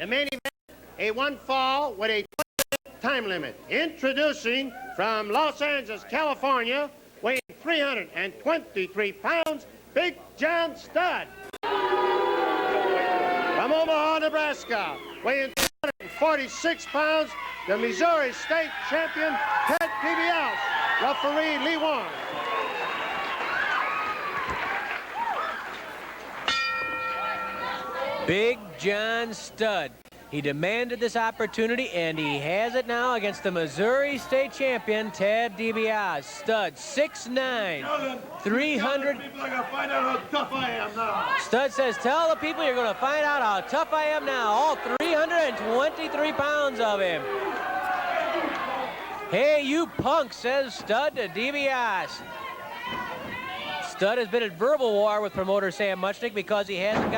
The main event, a one fall with a 20-minute time limit. Introducing from Los Angeles, California, weighing 323 pounds, Big John Studd. From Omaha, Nebraska, weighing 246 pounds, the Missouri State Champion, Ted DiBiase. Referee Lee Warren. Big John Studd. He demanded this opportunity, and he has it now against the Missouri State Champion, Ted DiBiase. Studd, 6'9", 300. People are gonna find out how tough I am now. Studd says, tell the people you're going to find out how tough I am now. All 323 pounds of him. Hey, you punk, says Studd to DiBiase. Studd has been at verbal war with promoter Sam Muchnick because he hasn't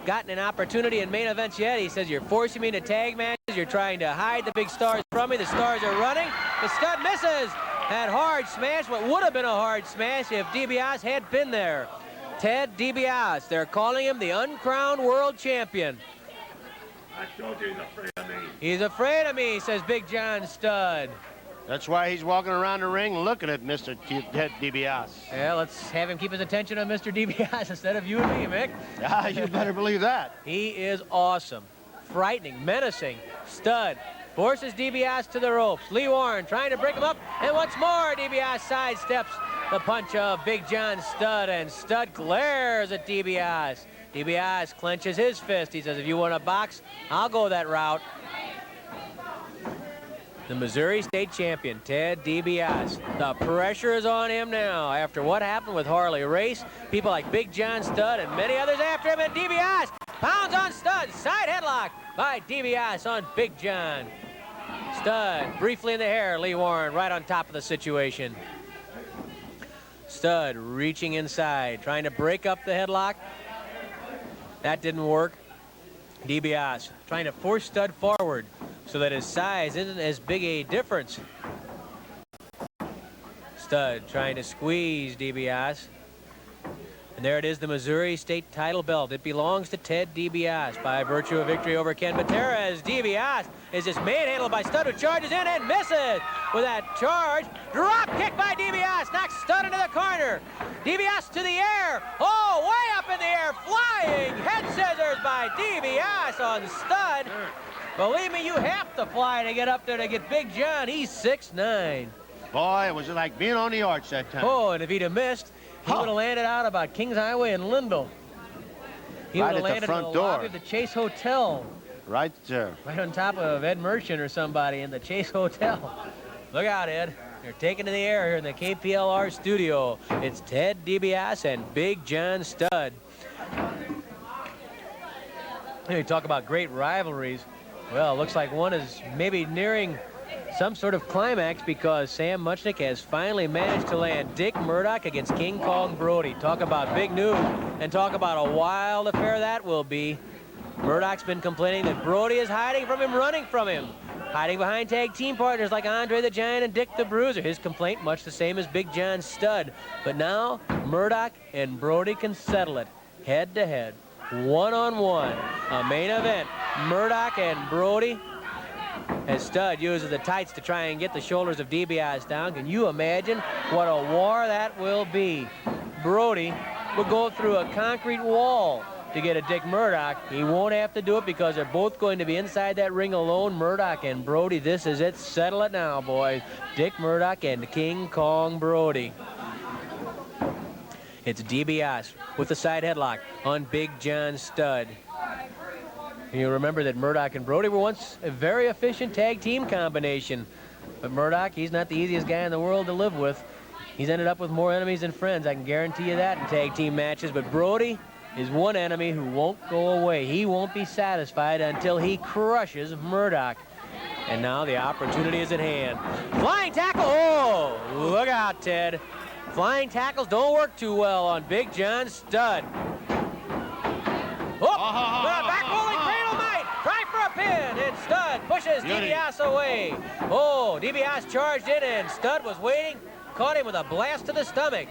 gotten an opportunity in main events yet. He says, you're forcing me into tag matches. You're trying to hide the big stars from me. The stars are running. The Studd misses. That hard smash, what would have been a hard smash if DiBiase had been there. Ted DiBiase, they're calling him the uncrowned world champion. I told you he's afraid of me. He's afraid of me, says Big John Studd. That's why he's walking around the ring looking at Mr. Ted DiBiase. Yeah, let's have him keep his attention on Mr. DiBiase instead of you and me, Mick. Ah, you better believe that. He is awesome, frightening, menacing. Studd forces DiBiase to the ropes. Lee Warren trying to break him up, and once more DiBiase sidesteps the punch of Big John Studd, and Studd glares at DiBiase. DiBiase clenches his fist. He says, if you want to box, I'll go that route. The Missouri State Champion, Ted DiBiase. The pressure is on him now after what happened with Harley Race. People like Big John Studd and many others after him, and DiBiase pounds on Studd. Side headlock by DiBiase on Big John. Studd briefly in the hair. Lee Warren right on top of the situation. Studd reaching inside, trying to break up the headlock. That didn't work. DiBiase trying to force Studd forward so that his size isn't as big a difference. Studd trying to squeeze DiBiase. And there it is, the Missouri State title belt. It belongs to Ted DiBiase by virtue of victory over Ken Patera, as DiBiase is just manhandled by Studd, who charges in and misses with that charge. Drop kick by DiBiase, knocks Studd into the corner. DiBiase to the air. Oh, way up in the air, flying head scissors by DiBiase on Studd. Believe me, you have to fly to get up there to get Big John. He's 6'9". Boy, it was like being on the arch that time. Oh, and if he'd have missed, he would have landed out about Kings Highway in Lindell. He would have landed in the lobby of the Chase Hotel. Right there. Right on top of Ed Merchant or somebody in the Chase Hotel. Look out, Ed. They're taken to the air here in the KPLR studio. It's Ted DiBiase and Big John Studd. You talk about great rivalries. Well, it looks like one is maybe nearing some sort of climax because Sam Muchnick has finally managed to land Dick Murdoch against King Kong Brody. Talk about big news and talk about a wild affair that will be. Murdoch's been complaining that Brody is hiding from him, running from him, hiding behind tag team partners like Andre the Giant and Dick the Bruiser. His complaint much the same as Big John Studd. But now Murdoch and Brody can settle it head to head, one-on-one. A main event, Murdoch and Brody, as Studd uses the tights to try and get the shoulders of DiBiase down. Can you imagine what a war that will be? Brody will go through a concrete wall to get a Dick Murdoch. He won't have to do it because they're both going to be inside that ring alone. Murdoch and Brody, this is it. Settle it now, boys. Dick Murdoch and King Kong Brody. It's DiBiase with the side headlock on Big John Studd. You remember that Murdoch and Brody were once a very efficient tag team combination. But Murdoch, he's not the easiest guy in the world to live with. He's ended up with more enemies than friends. I can guarantee you that in tag team matches. But Brody is one enemy who won't go away. He won't be satisfied until he crushes Murdoch. And now the opportunity is at hand. Flying tackle. Oh, look out, Ted. Flying tackles don't work too well on Big John Studd. Oh, back rolling cradle might. Try for a pin, and Studd pushes DiBiase away. Oh, DiBiase charged in, and Studd was waiting. Caught him with a blast to the stomach.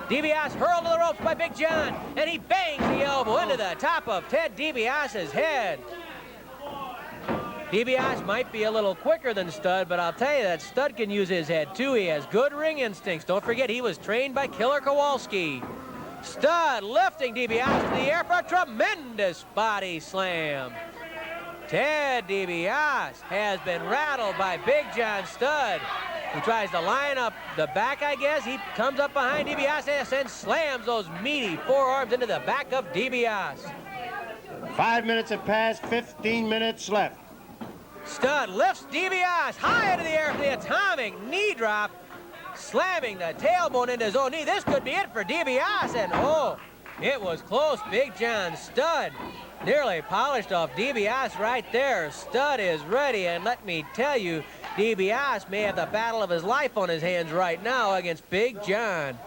DiBiase hurled to the ropes by Big John, and he bangs the elbow into the top of Ted DiBiase's head. DiBiase might be a little quicker than Stud, but I'll tell you that Stud can use his head too. He has good ring instincts. Don't forget, he was trained by Killer Kowalski. Stud lifting DiBiase to the air for a tremendous body slam. Ted DiBiase has been rattled by Big John Stud. He tries to line up the back, I guess. He comes up behind DiBiase and slams those meaty forearms into the back of DiBiase. 5 minutes have passed, 15 minutes left. Stud lifts DiBiase high into the air for the atomic knee drop, slamming the tailbone into his own knee. This could be it for DiBiase, and oh, it was close. Big John Stud nearly polished off DiBiase right there. Stud is ready, and let me tell you, DiBiase may have the battle of his life on his hands right now against Big John.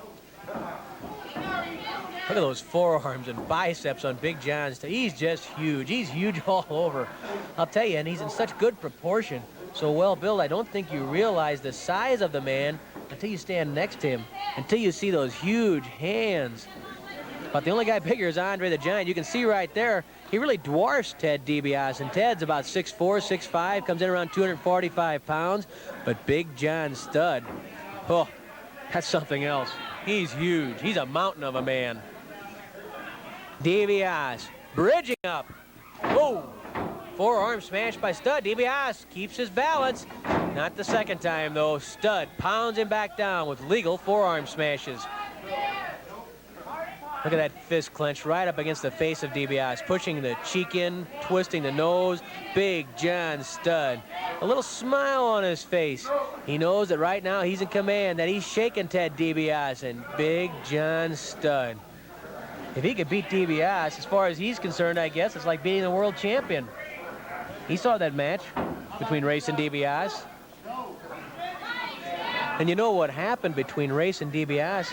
Look at those forearms and biceps on Big John. He's just huge. He's huge all over. I'll tell you, and he's in such good proportion. So well built, I don't think you realize the size of the man until you stand next to him, until you see those huge hands. But the only guy bigger is Andre the Giant. You can see right there, he really dwarfs Ted DiBiase. And Ted's about 6'4", 6'5", comes in around 245 pounds. But Big John Stud, oh, that's something else. He's huge. He's a mountain of a man. DiBiase bridging up. Oh, forearm smash by Stud. DiBiase keeps his balance. Not the second time, though. Stud pounds him back down with legal forearm smashes. Look at that fist clench right up against the face of DiBiase, pushing the cheek in, twisting the nose. Big John Stud. A little smile on his face. He knows that right now he's in command, that he's shaking Ted DiBiase, and Big John Stud. If he could beat DiBiase, as far as he's concerned, I guess, it's like beating the world champion. He saw that match between Race and DiBiase. And you know what happened between Race and DiBiase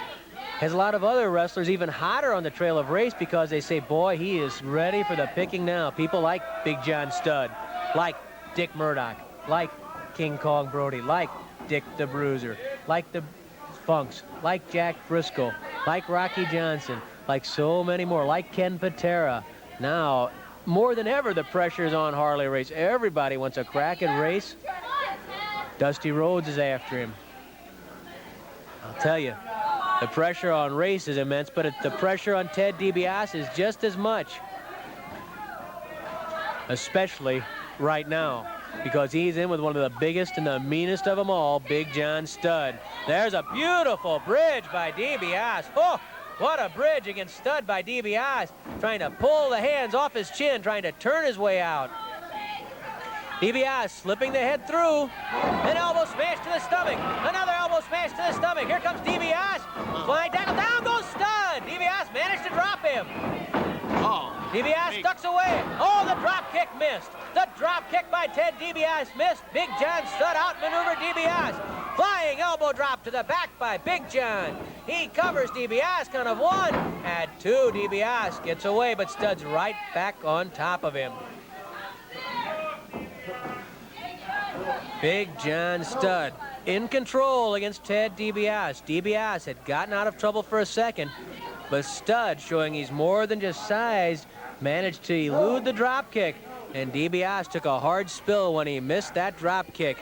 has a lot of other wrestlers even hotter on the trail of Race, because they say, boy, he is ready for the picking now. People like Big John Stud, like Dick Murdoch, like King Kong Brody, like Dick the Bruiser, like the Funks, like Jack Briscoe, like Rocky Johnson, like so many more, like Ken Patera. Now, more than ever, the pressure is on Harley Race. Everybody wants a crack at Race. Dusty Rhodes is after him. I'll tell you, the pressure on Race is immense, but the pressure on Ted DiBiase is just as much. Especially right now, because he's in with one of the biggest and the meanest of them all, Big John Stud. There's a beautiful bridge by DiBiase. Oh, what a bridge against Stud by DiBiase, trying to pull the hands off his chin, trying to turn his way out. DiBiase slipping the head through. An elbow smash to the stomach. Another elbow smash to the stomach. Here comes DiBiase. Flying tackle. Down goes Stud. DiBiase managed to drop him. Oh, DiBiase ducks away. Oh, the drop kick missed. The drop kick by Ted DiBiase missed. Big John Stud outmaneuvered DiBiase. Flying elbow drop to the back by Big John. He covers DiBiase, count of 1. At 2, DiBiase gets away, but Stud's right back on top of him. Big John Stud in control against Ted DiBiase. DiBiase had gotten out of trouble for a second, but Stud, showing he's more than just size, managed to elude the drop kick, and DiBiase took a hard spill when he missed that drop kick.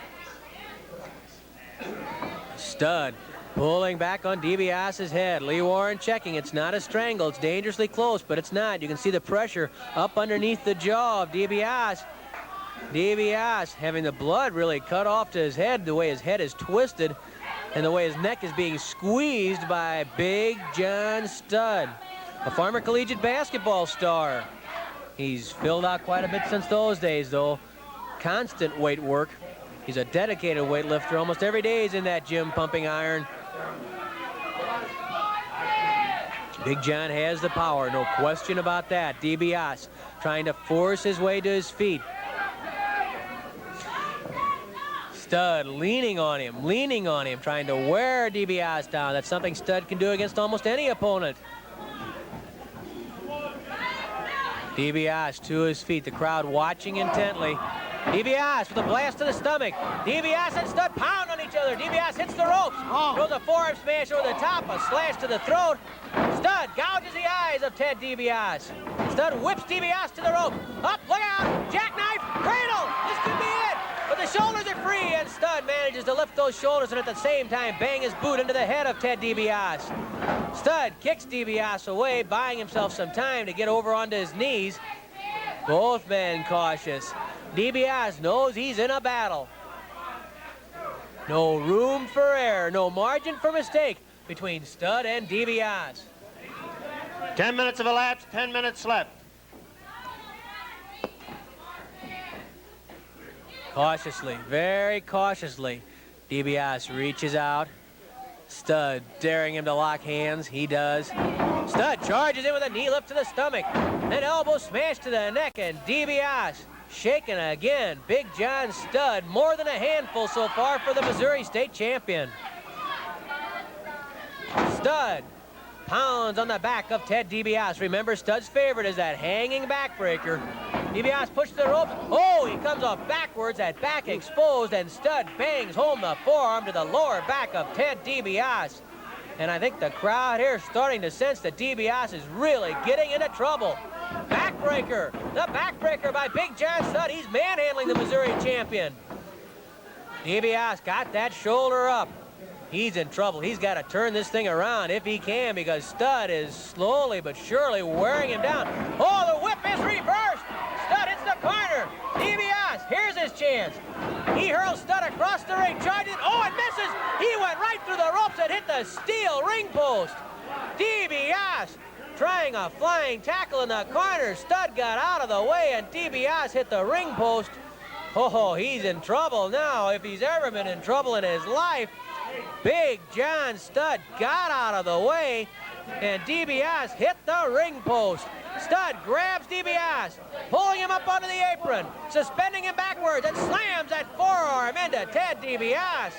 Stud pulling back on DiBiase's head. Lee Warren checking. It's not a strangle. It's dangerously close, but it's not. You can see the pressure up underneath the jaw of DiBiase. DiBiase having the blood really cut off to his head, the way his head is twisted and the way his neck is being squeezed by Big John Stud, a former collegiate basketball star. He's filled out quite a bit since those days, though. Constant weight work. He's a dedicated weightlifter. Almost every day he's in that gym pumping iron. Big John has the power, no question about that. DiBiase trying to force his way to his feet. Stud leaning on him, trying to wear DiBiase down. That's something Stud can do against almost any opponent. DiBiase to his feet, the crowd watching intently. DiBiase with a blast to the stomach. DiBiase and Stud pound on each other. DiBiase hits the ropes. Throws a forearm smash over the top, a slash to the throat. Stud gouges the eyes of Ted DiBiase. Stud whips DiBiase to the rope. Up, look out, jackknife, cradle. This could be shoulders are free, and Stud manages to lift those shoulders and at the same time bang his boot into the head of Ted DiBiase. Stud kicks DiBiase away, buying himself some time to get over onto his knees. Both men cautious. DiBiase knows he's in a battle. No room for error, no margin for mistake between Stud and DiBiase. 10 minutes have elapsed, 10 minutes left. Cautiously, very cautiously, DiBiase reaches out. Stud daring him to lock hands. He does. Stud charges in with a knee lift to the stomach. An elbow smash to the neck, and DiBiase shaken again. Big John Stud, more than a handful so far for the Missouri State champion. Stud pounds on the back of Ted DiBiase. Remember, Stud's favorite is that hanging backbreaker. DiBiase pushes the ropes. Oh, he comes off backwards, that back exposed, and Stud bangs home the forearm to the lower back of Ted DiBiase. And I think the crowd here is starting to sense that DiBiase is really getting into trouble. Backbreaker, the backbreaker by Big John Stud. He's manhandling the Missouri champion. DiBiase got that shoulder up. He's in trouble. He's got to turn this thing around if he can, because Stud is slowly but surely wearing him down. Oh, the whip is reversed. Stud hits the corner. DiBiase, here's his chance. He hurls Stud across the ring, charges. Oh, it misses. He went right through the ropes and hit the steel ring post. DiBiase trying a flying tackle in the corner. Stud got out of the way, and DiBiase hit the ring post. Oh, he's in trouble now, if he's ever been in trouble in his life. Big John Stud got out of the way, and DiBiase hit the ring post. Stud grabs DiBiase, pulling him up onto the apron, suspending him backwards, and slams that forearm into Ted DiBiase.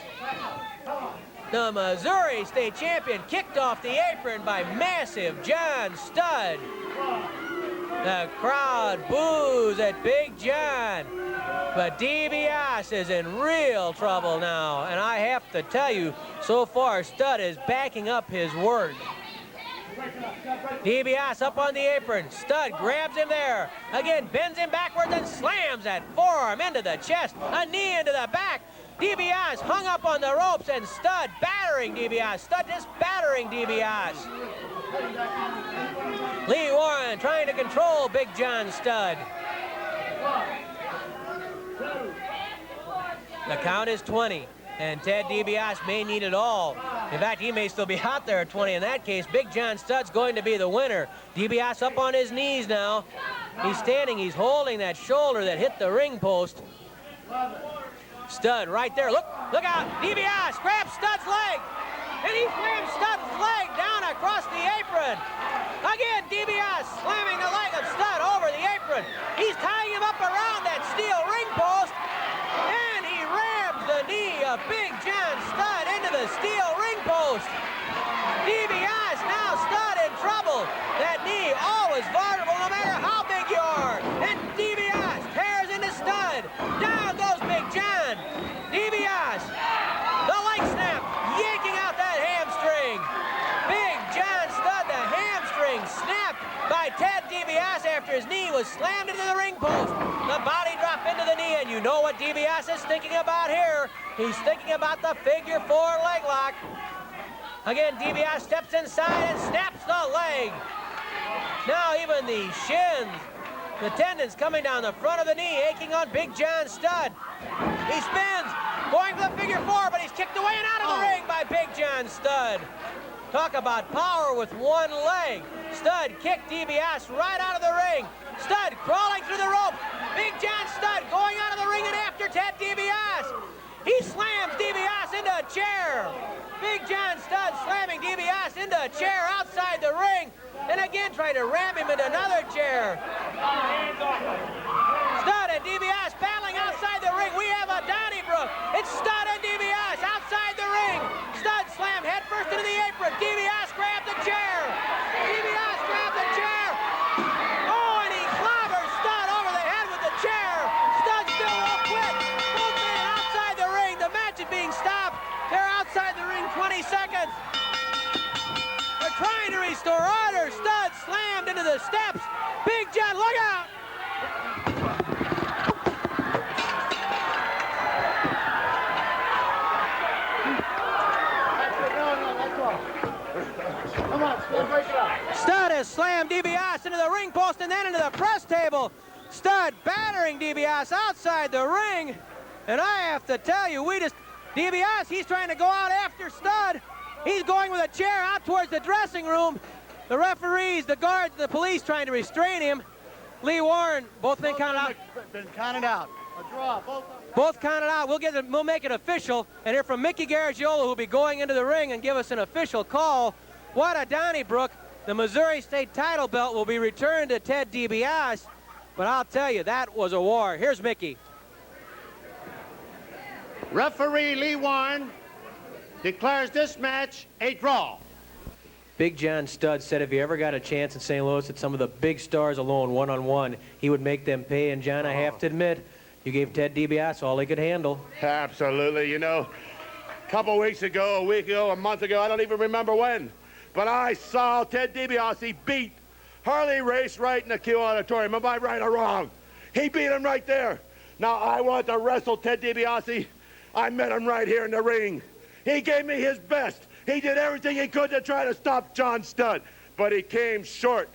The Missouri State champion kicked off the apron by massive John Stud. The crowd boos at Big John. But DiBiase is in real trouble now. And I have to tell you, so far, Stud is backing up his word. DiBiase up on the apron. Stud grabs him there. Again, bends him backwards and slams that forearm into the chest. A knee into the back. DiBiase hung up on the ropes, and Stud battering DiBiase. Stud just battering DiBiase. Lee Warren trying to control Big John Stud. The count is 20, and Ted DiBiase may need it all. In fact, he may still be out there at 20. In that case, Big John Stud's going to be the winner. DiBiase up on his knees now. He's standing, he's holding that shoulder that hit the ring post. Stud right there. Look out. DiBiase grabs Stud's leg, and he slams Stud's leg down across the apron. Again, DiBiase slamming the leg of Stud over the apron. He's tying him up around that steel ring post, and he rams the knee of Big John Stud into the steel ring post. DiBiase now Stud in trouble. That knee always vulnerable no matter how big you are. And DiBiase tears into Stud. Down goes Big John. DiBiase, the leg snap, yanking out that hamstring. Big John Stud, the hamstring snapped by Ted DiBiase after his knee was slammed into the ring post. The body drop into the knee, and you know what DiBiase is thinking about here. He's thinking about the figure 4 leg lock. Again, DiBiase steps inside and snaps the leg. Now even the shins, the tendons coming down the front of the knee, aching on Big John Stud. He spins, going for the figure 4, but he's kicked away and out of the ring by Big John Stud. Talk about power with one leg. Stud kicked DiBiase right out of the ring. Stud crawling through the ropes. Big John Stud going out of the ring and after Ted DiBiase. He slams DiBiase into a chair. Big John Stud slamming DiBiase into a chair outside the ring, and again trying to ram him into another chair. Stud and DiBiase battling outside the ring. We have a Donnybrook. It's Stud and DiBiase outside the ring. Stud slammed headfirst into the apron. DiBiase grabbed the chair. DiBiase grabbed the chair. Oh, and he clobbers Stud over the head with the chair. Stud still won't quit. Both men outside the ring. The match is being stopped. They're outside the ring 20 seconds. They're trying to restore order. Stud slammed into the steps. Big John, look out! and then into the press table. Stud battering DiBiase outside the ring. And I have to tell you, DiBiase, he's trying to go out after Stud. He's going with a chair out towards the dressing room. The referees, the guards, the police trying to restrain him. Lee Warren, both been counted out. Been counted out. A draw. Both counted out. We'll make it official. And hear from Mickey Garagiola, who'll be going into the ring and give us an official call. What a Donnybrook. The Missouri State title belt will be returned to Ted DiBiase. But I'll tell you, that was a war. Here's Mickey. Referee Lee Warren declares this match a draw. Big John Studd said if he ever got a chance in St. Louis at some of the big stars alone, one-on-one, he would make them pay. And, John, I have to admit, you gave Ted DiBiase all he could handle. Absolutely. You know, a couple weeks ago, a week ago, a month ago, I don't even remember when, but I saw Ted DiBiase beat Harley Race right in the Q Auditorium. Am I right or wrong? He beat him right there. Now, I want to wrestle Ted DiBiase. I met him right here in the ring. He gave me his best. He did everything he could to try to stop John Studd, but he came short.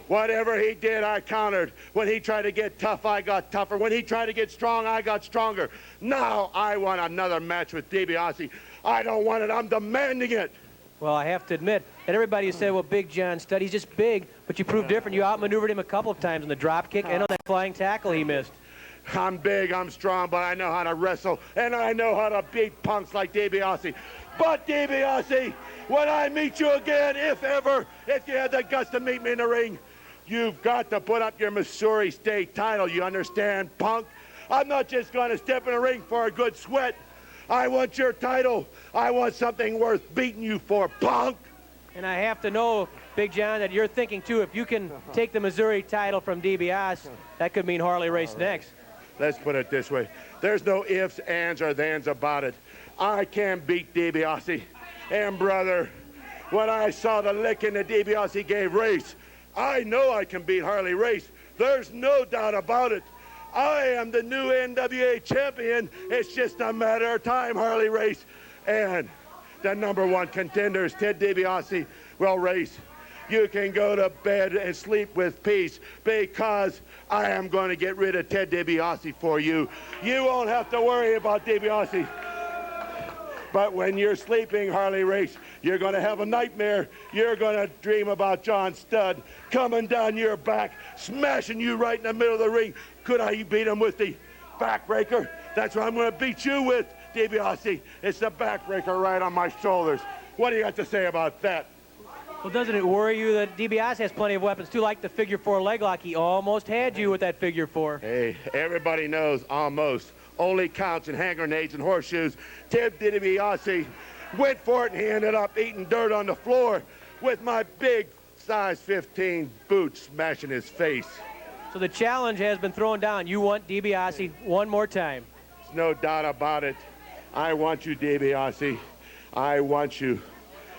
Whatever he did, I countered. When he tried to get tough, I got tougher. When he tried to get strong, I got stronger. Now I want another match with DiBiase. I don't want it. I'm demanding it. Well, I have to admit that everybody said, well, Big John Studd, he's just big, but you proved different. You outmaneuvered him a couple of times in the drop kick and on that flying tackle he missed. I'm big, I'm strong, but I know how to wrestle, and I know how to beat punks like DiBiase. But DiBiase, when I meet you again, if you have the guts to meet me in the ring, you've got to put up your Missouri State title, you understand, punk? I'm not just going to step in the ring for a good sweat. I want your title. I want something worth beating you for, punk. And I have to know, Big John, that you're thinking, too, if you can take the Missouri title from DiBiase, that could mean Harley Race next. Let's put it this way. There's no ifs, ands, or thans about it. I can beat DiBiase. And, brother, when I saw the licking that DiBiase gave Race, I know I can beat Harley Race. There's no doubt about it. I am the new NWA champion. It's just a matter of time, Harley Race. And the #1 contender is Ted DiBiase. Well, Race, you can go to bed and sleep with peace because I am going to get rid of Ted DiBiase for you. You won't have to worry about DiBiase. But when you're sleeping, Harley Race, you're going to have a nightmare. You're going to dream about John Studd coming down your back, smashing you right in the middle of the ring. Could I beat him with the backbreaker? That's what I'm going to beat you with, DiBiase. It's the backbreaker right on my shoulders. What do you got to say about that? Well, doesn't it worry you that DiBiase has plenty of weapons, too, like the figure 4 leg lock? He almost had you with that figure 4. Hey, everybody knows almost only counts in hand grenades and horseshoes. Ted DiBiase went for it, and he ended up eating dirt on the floor with my big size 15 boot smashing his face. So the challenge has been thrown down. You want DiBiase one more time. There's no doubt about it. I want you, DiBiase. I want you.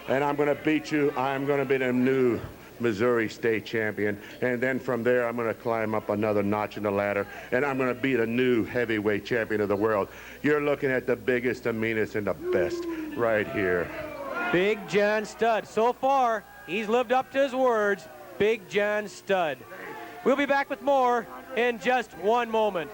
And I'm going to beat you. I'm going to be the new Missouri State champion. And then from there, I'm going to climb up another notch in the ladder. And I'm going to be the new heavyweight champion of the world. You're looking at the biggest, the meanest, and the best right here. Big John Studd. So far, he's lived up to his words. Big John Studd. We'll be back with more in just one moment.